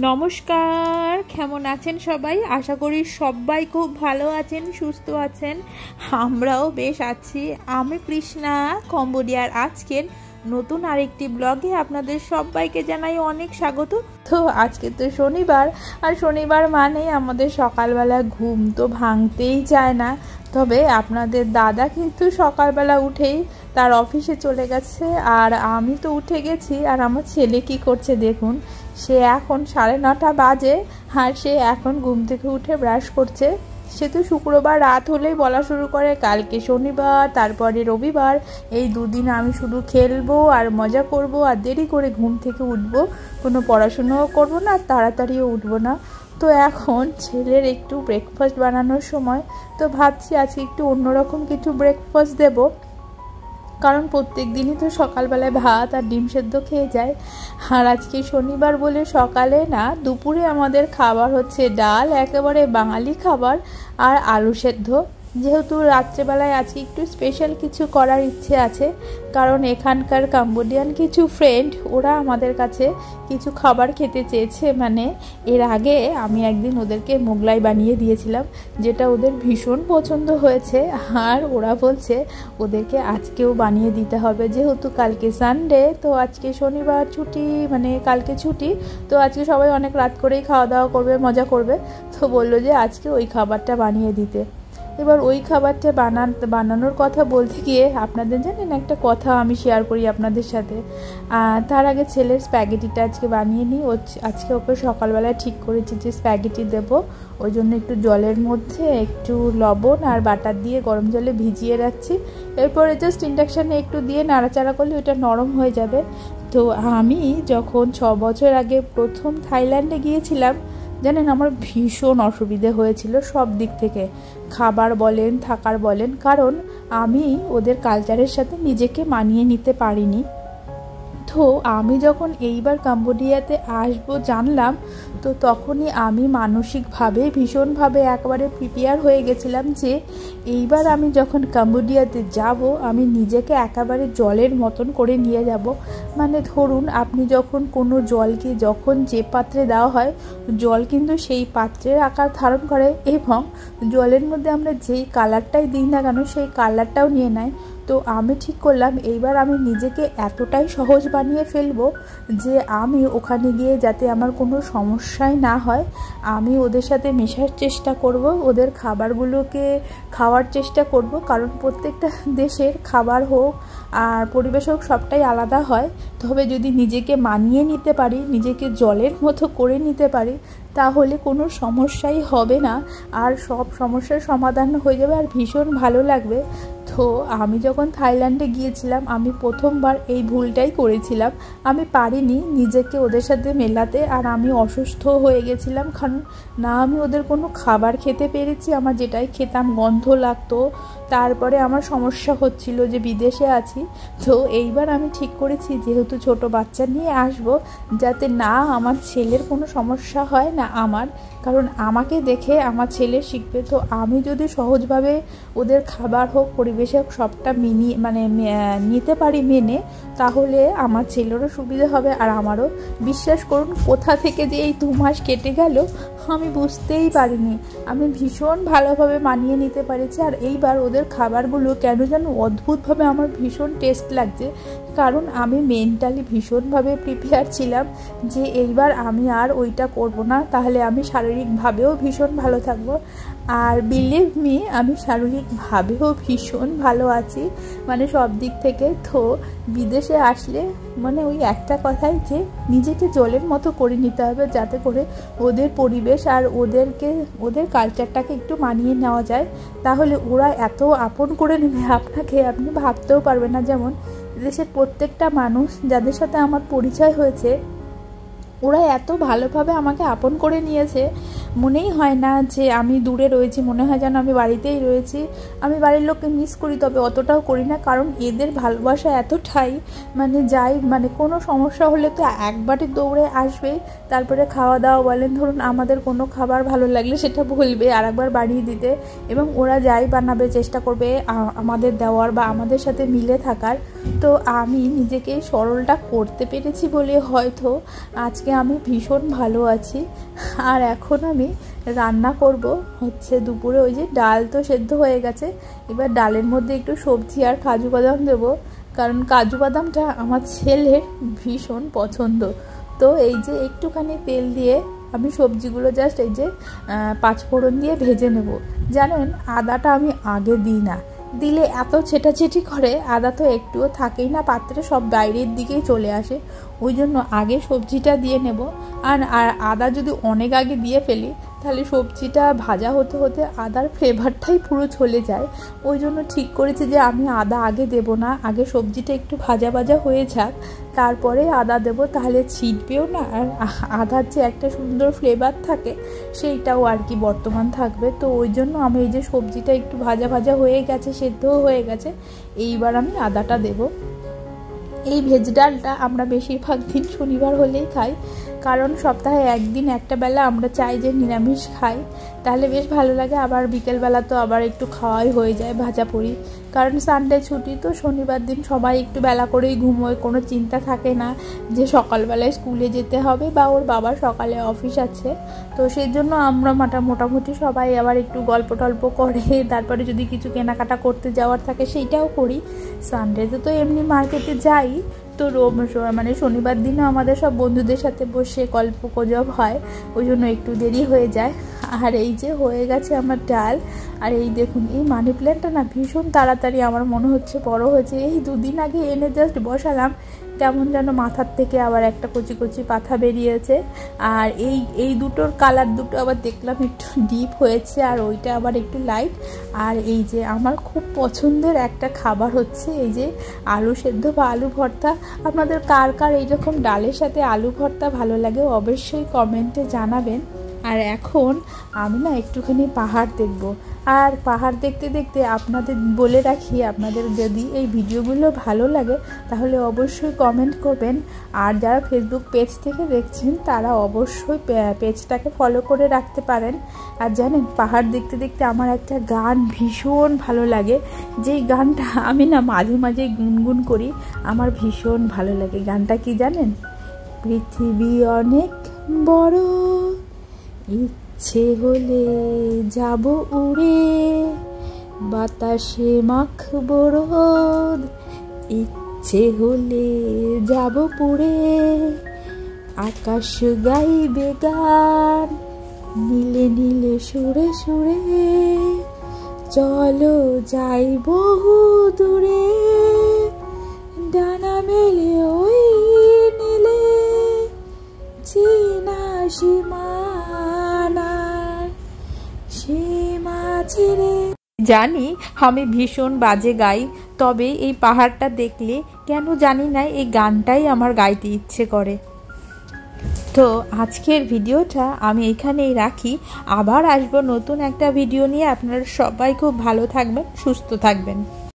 নমস্কার, কেমন আছেন সবাই? আশা করি সবাই খুব ভালো আছেন, সুস্থ আছেন। আমরাও বেশ আছি। আমি কৃষ্ণা কম্বোডিয়ার আজকের নতুন আরেকটি ব্লগে আপনাদের সবাইকে জানাই অনেক স্বাগত। তো আজকে তো শনিবার, আর শনিবার মানে আমাদের সকালবেলা ঘুম তো ভাঙতেই চায় না। তবে আপনাদের দাদা কিন্তু সকালবেলা উঠেই তার অফিসে চলে গেছে, আর আমি তো উঠে গেছি। আর আমার ছেলে কি করছে দেখুন, সে এখন 9:30 বাজে, আর সে এখন ঘুম থেকে উঠে ব্রাশ করছে। সে তো শুক্রবার রাত হলেই বলা শুরু করে কালকে শনিবার, তারপরে রবিবার, এই দুদিন আমি শুধু খেলবো আর মজা করব, আর দেরি করে ঘুম থেকে উঠবো, কোনো পড়াশুনোও করবো না, তাড়াতাড়িও উঠবো না। তো এখন ছেলের একটু ব্রেকফাস্ট বানানোর সময়, তো ভাবছি আজকে একটু অন্যরকম কিছু ব্রেকফাস্ট দেবো, কারণ প্রত্যেক দিনই তো সকালবেলায় ভাত আর ডিম সেদ্ধ খেয়ে যায়। আর আজকে শনিবার বলে সকালে না, দুপুরে আমাদের খাবার হচ্ছে ডাল, একেবারে বাঙালি খাবার, আর আলু সেদ্ধ। যেহেতু রাত্রেবেলায় আজকে একটু স্পেশাল কিছু করার ইচ্ছে আছে, কারণ এখানকার কাম্বোডিয়ান কিছু ফ্রেন্ড, ওরা আমাদের কাছে কিছু খাবার খেতে চেয়েছে। মানে এর আগে আমি একদিন ওদেরকে মোগলাই বানিয়ে দিয়েছিলাম, যেটা ওদের ভীষণ পছন্দ হয়েছে। আর ওরা বলছে ওদেরকে আজকেও বানিয়ে দিতে হবে, যেহেতু কালকে সানডে, তো আজকে শনিবার ছুটি, মানে কালকে ছুটি, তো আজকে সবাই অনেক রাত করেই খাওয়া দাওয়া করবে, মজা করবে। তো বললো যে আজকে ওই খাবারটা বানিয়ে দিতে। এবার ওই খাবারটা বানানোর কথা বলতে গিয়ে আপনাদের জানেন একটা কথা আমি শেয়ার করি আপনাদের সাথে। তার আগে ছেলের স্প্যাগেটিটা আজকে বানিয়ে নিই। আজকে ওকে সকালবেলায় ঠিক করেছি যে স্প্যাগেটি দেবো, ওই জন্য একটু জলের মধ্যে একটু লবণ আর বাটার দিয়ে গরম জলে ভিজিয়ে রাখছি। এরপরে জাস্ট ইন্ডাকশানে একটু দিয়ে নাড়াচাড়া করলে ওটা নরম হয়ে যাবে। তো আমি যখন 6 বছর আগে প্রথম থাইল্যান্ডে গিয়েছিলাম, জানেন আমার ভীষণ অসুবিধে হয়েছিল সব দিক থেকে, খাবার বলেন, থাকার বলেন, কারণ আমি ওদের কালচারের সাথে নিজেকে মানিয়ে নিতে পারিনি। তো আমি যখন এইবার কাম্বোডিয়াতে আসবো জানলাম, তো তখনই আমি মানসিকভাবে ভীষণভাবে একবারে প্রিপেয়ার হয়ে গেছিলাম যে এইবার আমি যখন কাম্বোডিয়াতে যাব, আমি নিজেকে একেবারে জলের মতন করে নিয়ে যাব। মানে ধরুন আপনি যখন কোনো জলকে যখন যে পাত্রে দেওয়া হয়, জল কিন্তু সেই পাত্রের আকার ধারণ করে, এবং জলের মধ্যে আমরা যেই কালারটাই দিই না কেন সেই কালারটাও নিয়ে নেয়। তো আমি ঠিক করলাম এইবার আমি নিজেকে এতটাই সহজ বানিয়ে ফেলবো যে আমি ওখানে গিয়ে যাতে আমার কোনো সমস্যাই না হয়, আমি ওদের সাথে মেশার চেষ্টা করব, ওদের খাবারগুলোকে খাওয়ার চেষ্টা করব, কারণ প্রত্যেকটা দেশের খাবার হোক আর পরিবেশ হোক সবটাই আলাদা হয়। তবে যদি নিজেকে মানিয়ে নিতে পারি, নিজেকে জলের মতো করে নিতে পারি, তাহলে কোনো সমস্যাই হবে না, আর সব সমস্যার সমাধান হয়ে যাবে, আর ভীষণ ভালো লাগবে। তো আমি যখন থাইল্যান্ডে গিয়েছিলাম, আমি প্রথমবার এই ভুলটাই করেছিলাম। আমি পারিনি নিজেকে ওদের সাথে মেলাতে, আর আমি অসুস্থ হয়ে গেছিলাম, কারণ না আমি ওদের কোনো খাবার খেতে পেরেছি, আমার যেটাই খেতাম গন্ধ লাগতো। তারপরে আমার সমস্যা হচ্ছিল যে বিদেশে আছি। তো এইবার আমি ঠিক করেছি যেহেতু ছোট বাচ্চা নিয়ে আসব, যাতে না আমার ছেলের কোনো সমস্যা হয় না আমার, কারণ আমাকে দেখে আমার ছেলে শিখবে। তো আমি যদি সহজভাবে ওদের খাবার হোক, পরিবেশ হোক, সবটা নিতে পারি মেনে, তাহলে আমার ছেলেরও সুবিধা হবে আর আমারও। বিশ্বাস করুন, কোথা থেকে যে এই 2 মাস কেটে গেল আমি বুঝতেই পারিনি। আমি ভীষণ ভালোভাবে মানিয়ে নিতে পেরেছি। আর এইবার ওদের খাবারগুলো কেন যেন অদ্ভুতভাবে আমার ভীষণ টেস্ট লাগছে, কারণ আমি মেন্টালি ভীষণভাবে প্রিপেয়ার ছিলাম যে এইবার আমি আর ওইটা করব না, তাহলে আমি শারীরিকভাবেও ভীষণ ভালো থাকবো। আর বিলিভ মি, আমি শারীরিকভাবেও ভীষণ ভালো আছি, মানে সব দিক থেকে। তো বিদেশে আসলে মানে ওই একটা কথাই যে নিজেকে জলের মতো করে নিতে হবে, যাতে করে ওদের পরিবেশ আর ওদের কালচারটাকে একটু মানিয়ে নেওয়া যায়, তাহলে ওরা এত আপন করে নেবে আপনাকে, আপনি ভাবতেও পারবেন না। যেমন দেশের প্রত্যেকটা মানুষ যাদের সাথে আমার পরিচয় হয়েছে, ওরা এত ভালোভাবে আমাকে আপন করে নিয়েছে, মনেই হয় না যে আমি দূরে রয়েছি, মনে হয় যেন আমি বাড়িতেই রয়েছি। আমি বাড়ির লোককে মিস করি, তবে অতটাও করি না, কারণ এদের ভালোবাসা এতটাই, মানে যাই মানে কোনো সমস্যা হলে তো একবারে দৌড়ে আসবে। তারপরে খাওয়া দাওয়া বলেন, ধরুন আমাদের কোনো খাবার ভালো লাগলে সেটা বলবে আর একবার বানিয়ে দিতে, এবং ওরা যাই বানাবে চেষ্টা করবে আমাদের দেওয়ার বা আমাদের সাথে মিলে থাকার। তো আমি নিজেকে সরলটা করতে পেরেছি বলে হয়তো আজকে আমি ভীষণ ভালো আছি। আর এখন আমি রান্না করব হচ্ছে দুপুরে, ওই যে ডাল তো সেদ্ধ হয়ে গেছে, এবার ডালের মধ্যে একটু সবজি আর কাজু বাদাম দেবো, কারণ কাজু বাদামটা আমার ছেলের ভীষণ পছন্দ। তো এই যে একটুখানি তেল দিয়ে আমি সবজিগুলো জাস্ট এই যে 5 ফোড়ন দিয়ে ভেজে নেব। জানেন আদাটা আমি আগে দিই না, দিলে এত ছেটাছেটি করে, আদা তো একটুও থাকেই না পাত্রে, সব বাইরের দিকেই চলে আসে। ওই জন্য আগে সবজিটা দিয়ে নেব। আর আদা যদি অনেক আগে দিয়ে ফেলি তাহলে সবজিটা ভাজা হতে হতে আদার ফ্লেভারটাই পুরো চলে যায়। ওই জন্য ঠিক করেছি যে আমি আদা আগে দেব না, আগে সবজিটা একটু ভাজা ভাজা হয়ে যাক, তারপরে আদা দেব, তাহলে ছিটবেও না, আর আদার যে একটা সুন্দর ফ্লেভার থাকে সেইটাও আর কি বর্তমান থাকবে। তো ওই জন্য আমি এই যে সবজিটা একটু ভাজা ভাজা হয়ে গেছে, সেদ্ধও হয়ে গেছে, এইবার আমি আদাটা দেব। এই ভেজ ডালটা আমরা বেশিরভাগ দিন শনিবার হলেই খাই, কারণ সপ্তাহে একদিন একটা বেলা আমরা চাই যে নিরামিষ খাই, তাহলে বেশ ভালো লাগে। আবার বিকেলবেলা তো আবার একটু খাওয়াই হয়ে যায় ভাজা পুরি, কারণ সানডে ছুটি, তো শনিবার দিন সবাই একটু বেলা করেই ঘুমোয়, কোনো চিন্তা থাকে না যে সকালবেলায় স্কুলে যেতে হবে বা ওর বাবার সকালে অফিস আছে। তো সেই জন্য আমরা মোটামুটি সবাই আবার একটু গল্প টল্প করে, তারপরে যদি কিছু কেনাকাটা করতে যাওয়ার থাকে সেইটাও করি। সানডেতে তো এমনি মার্কেটে যাই, তো মানে শনিবার দিনও আমাদের সব বন্ধুদের সাথে বসে গল্প গুজব হয়, ওই জন্য একটু দেরি হয়ে যায়। আর এই যে হয়ে গেছে আমার ডাল। আর এই দেখুন এই মানি প্ল্যান্টটা না ভীষণ তাড়াতাড়ি আমার মনে হচ্ছে বড় হয়েছে। এই 2 দিন আগে এনে জাস্ট বসালাম, কেমন যেন মাথার থেকে আবার একটা কচি কচি পাতা বেরিয়েছে। আর এই দুটোর কালার দুটো আবার দেখলাম একটু ডিপ হয়েছে, আর ওইটা আবার একটু লাইট। আর এই যে আমার খুব পছন্দের একটা খাবার হচ্ছে এই যে আলু সেদ্ধ বা আলু ভর্তা। আপনাদের কার কার এইরকম ডালের সাথে আলু ভর্তা ভালো লাগে অবশ্যই কমেন্টে জানাবেন। আর এখন আমি না একটুখানি পাহাড় দেখব, আর পাহাড় দেখতে দেখতে আপনাদের বলে রাখি, আপনাদের যদি এই ভিডিওগুলো ভালো লাগে তাহলে অবশ্যই কমেন্ট করবেন। আর যারা ফেসবুক পেজ থেকে দেখছেন তারা অবশ্যই পেজটাকে ফলো করে রাখতে পারেন। আর জানেন পাহাড় দেখতে দেখতে আমার একটা গান ভীষণ ভালো লাগে, যেই গানটা আমি না মাঝে মাঝে গুনগুন করি, আমার ভীষণ ভালো লাগে। গানটা কি জানেন? পৃথিবী অনেক বড়, ইচ্ছে হলে যাব উড়ে, বাতাসে মাখবো রোদ, ইচ্ছে হলে যাব পুড়ে, আকাশ গাইবে গান নীলে নীলে সুরে সুরে, চলো যাই বহু দূরে, ডানা মেলে ওই নীলে, চীনা সীমা ছেড়ে। জানি আমি ভীষণ বাজে গাই, তবে এই পাহাড়টা দেখলে কেন জানি না এই গানটাই আমার গাইতে ইচ্ছে করে। তো আজকের ভিডিওটা আমি এখানেই রাখি, আবার আসবো নতুন একটা ভিডিও নিয়ে। আপনারা সবাই খুব ভালো থাকবেন, সুস্থ থাকবেন।